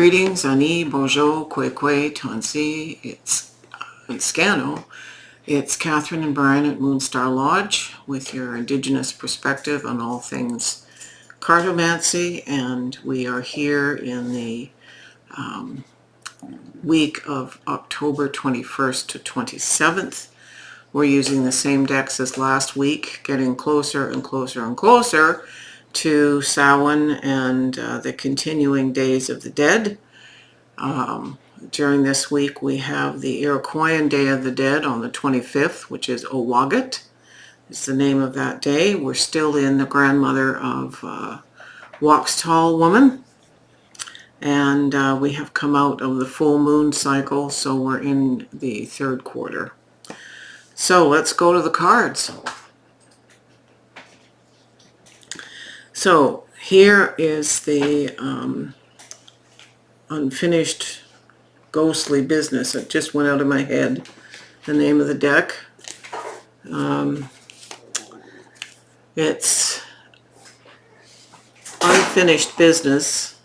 Greetings, Ani, Bonjour, Kwe, Tansi, it's Scano. It's Catherine and Brian at Moonstarlodge with your Indigenous perspective on all things cartomancy, and we are here in the week of October 21st to 27th. We're using the same decks as last week, getting closer and closer and closer to Samhain and the continuing Days of the Dead. During this week we have the Iroquoian Day of the Dead on the 25th, which is Owagat. It's the name of that day. We're still in the grandmother of Waxtall woman, and we have come out of the full moon cycle, so we're in the third quarter. So let's go to the cards. So here is the unfinished ghostly business. It just went out of my head, the name of the deck. It's Unfinished Business,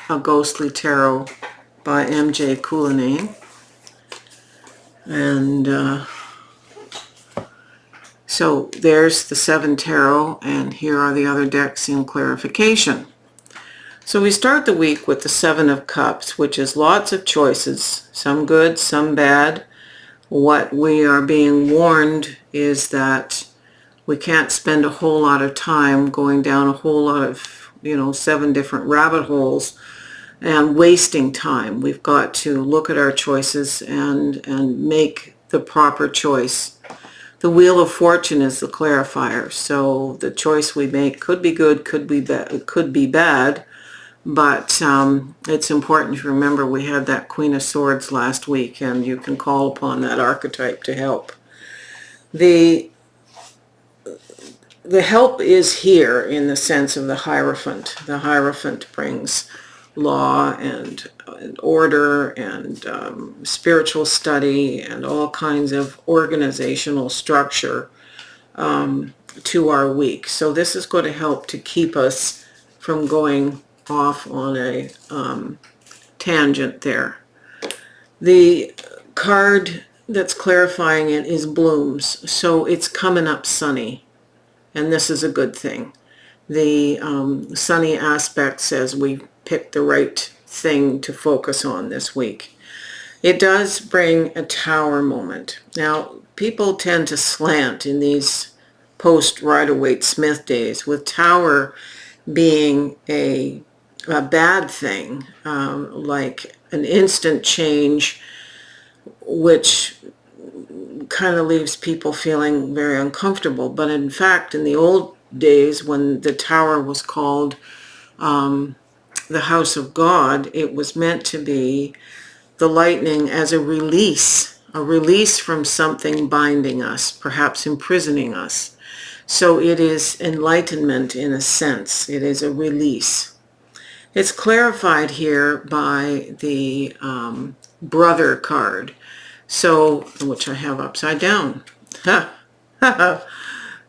a Ghostly Tarot by M.J. Cullinane. And so there's the 7 tarot, and here are the other decks in clarification. So we start the week with the 7 of Cups, which is lots of choices, some good, some bad. What we are being warned is that we can't spend a whole lot of time going down a whole lot of, 7 different rabbit holes and wasting time. We've got to look at our choices and make the proper choice. The Wheel of Fortune is the clarifier, so the choice we make could be good, could be bad, but it's important to remember we had that Queen of Swords last week, and you can call upon that archetype to help. The help is here in the sense of the Hierophant. The Hierophant brings law and order and spiritual study and all kinds of organizational structure to our week. So this is going to help to keep us from going off on a tangent there. The card that's clarifying it is Blooms, so it's coming up sunny, and this is a good thing. The sunny aspect says we picked the right thing to focus on this week. It does bring a Tower moment. Now, people tend to slant in these post-Rider-Waite-Smith days, with Tower being a bad thing, like an instant change, which kind of leaves people feeling very uncomfortable. But in fact, in the old days when the Tower was called the House of God, it was meant to be the lightning as a release from something binding us, perhaps imprisoning us. So it is enlightenment in a sense. It is a release. It's clarified here by the Brother card, so, which I have upside down.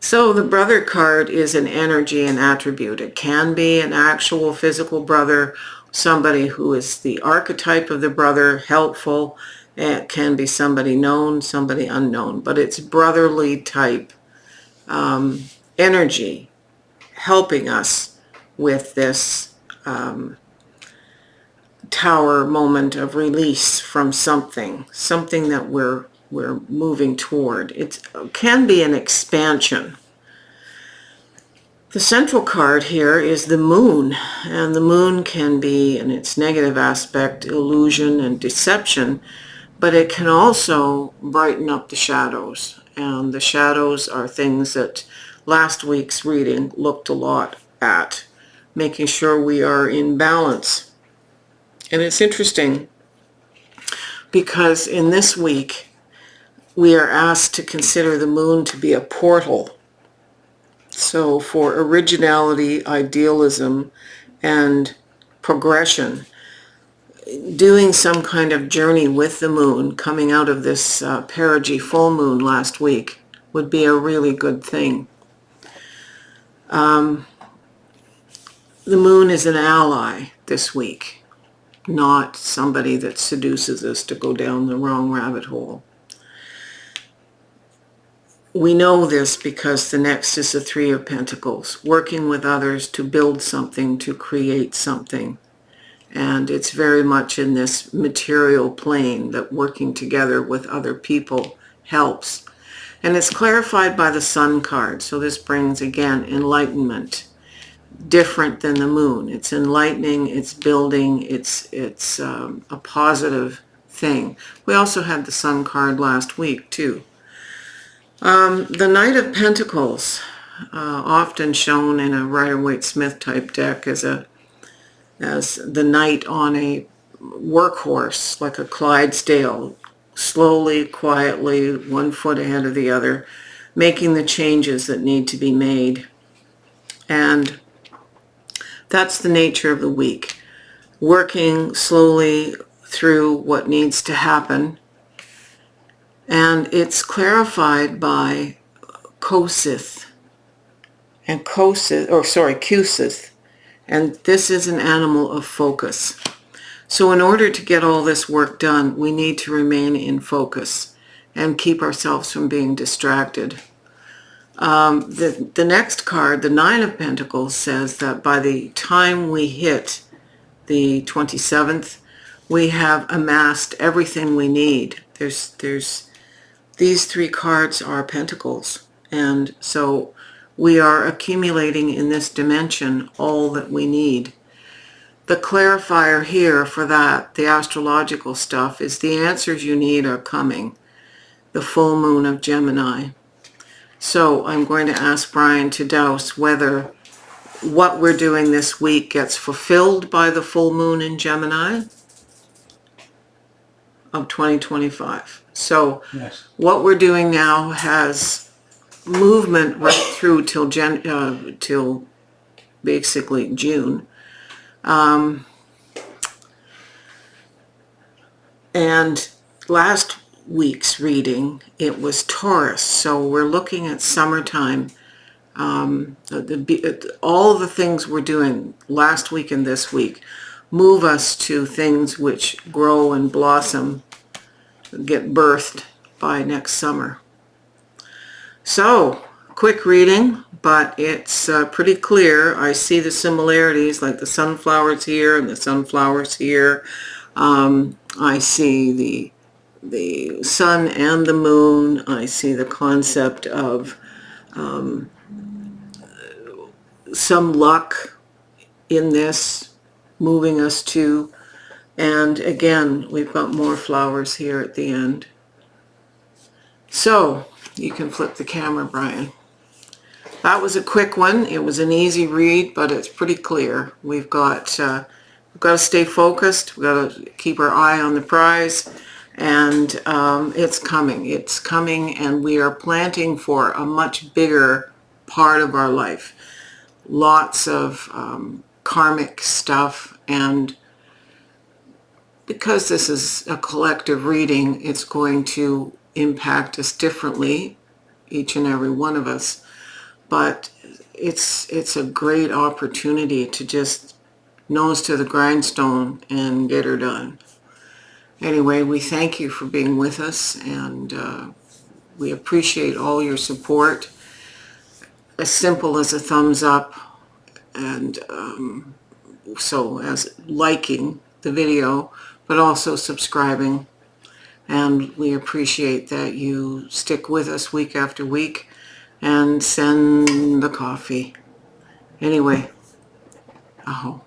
So the Brother card is an energy and attribute. It can be an actual physical brother, somebody who is the archetype of the brother, helpful. It can be somebody known, somebody unknown, but it's brotherly type energy helping us with this Tower moment of release from something that we're moving toward. It can be an expansion. The central card here is the Moon, and the Moon can be, in its negative aspect, illusion and deception, but it can also brighten up the shadows, and the shadows are things that last week's reading looked a lot at, making sure we are in balance. And it's interesting because in this week we are asked to consider the Moon to be a portal. So for originality, idealism, and progression, doing some kind of journey with the Moon, coming out of this perigee full moon last week, would be a really good thing. The Moon is an ally this week. not somebody that seduces us to go down the wrong rabbit hole. We know this because the next is the Three of Pentacles, working with others to build something, to create something. And it's very much in this material plane that working together with other people helps. And it's clarified by the Sun card. So this brings, again, enlightenment. Different than the Moon. It's enlightening, it's building, it's a positive thing. We also had the Sun card last week, too. The Knight of Pentacles, often shown in a Rider-Waite-Smith type deck as the knight on a workhorse, like a Clydesdale, slowly, quietly, 1 foot ahead of the other, making the changes that need to be made. And that's the nature of the week. Working slowly through what needs to happen. And it's clarified by Kosith. And Kusith. And this is an animal of focus. So in order to get all this work done, we need to remain in focus and keep ourselves from being distracted. The next card, the Nine of Pentacles, says that by the time we hit the 27th, we have amassed everything we need. These three cards are pentacles. And so we are accumulating in this dimension all that we need. The clarifier here for that, the astrological stuff, is the answers you need are coming. The full moon of Gemini. So I'm going to ask Brian to douse whether what we're doing this week gets fulfilled by the full moon in Gemini of 2025. So yes. What we're doing now has movement right through till basically June. And last week's reading, it was Taurus. So we're looking at summertime. All the things we're doing last week and this week move us to things which grow and blossom, get birthed by next summer. So, quick reading, but it's pretty clear. I see the similarities, like the sunflowers here and the sunflowers here. I see the sun and the moon. I see the concept of some luck in this moving us to, and again, we've got more flowers here at the end. So, you can flip the camera, Brian. That was a quick one. It was an easy read, but it's pretty clear. We've got to stay focused. We've got to keep our eye on the prize, and it's coming. It's coming, and we are planting for a much bigger part of our life. Lots of karmic stuff, and because this is a collective reading, it's going to impact us differently, each and every one of us. But it's a great opportunity to just nose to the grindstone and get her done. Anyway, we thank you for being with us, and we appreciate all your support. As simple as a thumbs up, and so as liking the video, but also subscribing. And we appreciate that you stick with us week after week and send the coffee. Anyway, aho.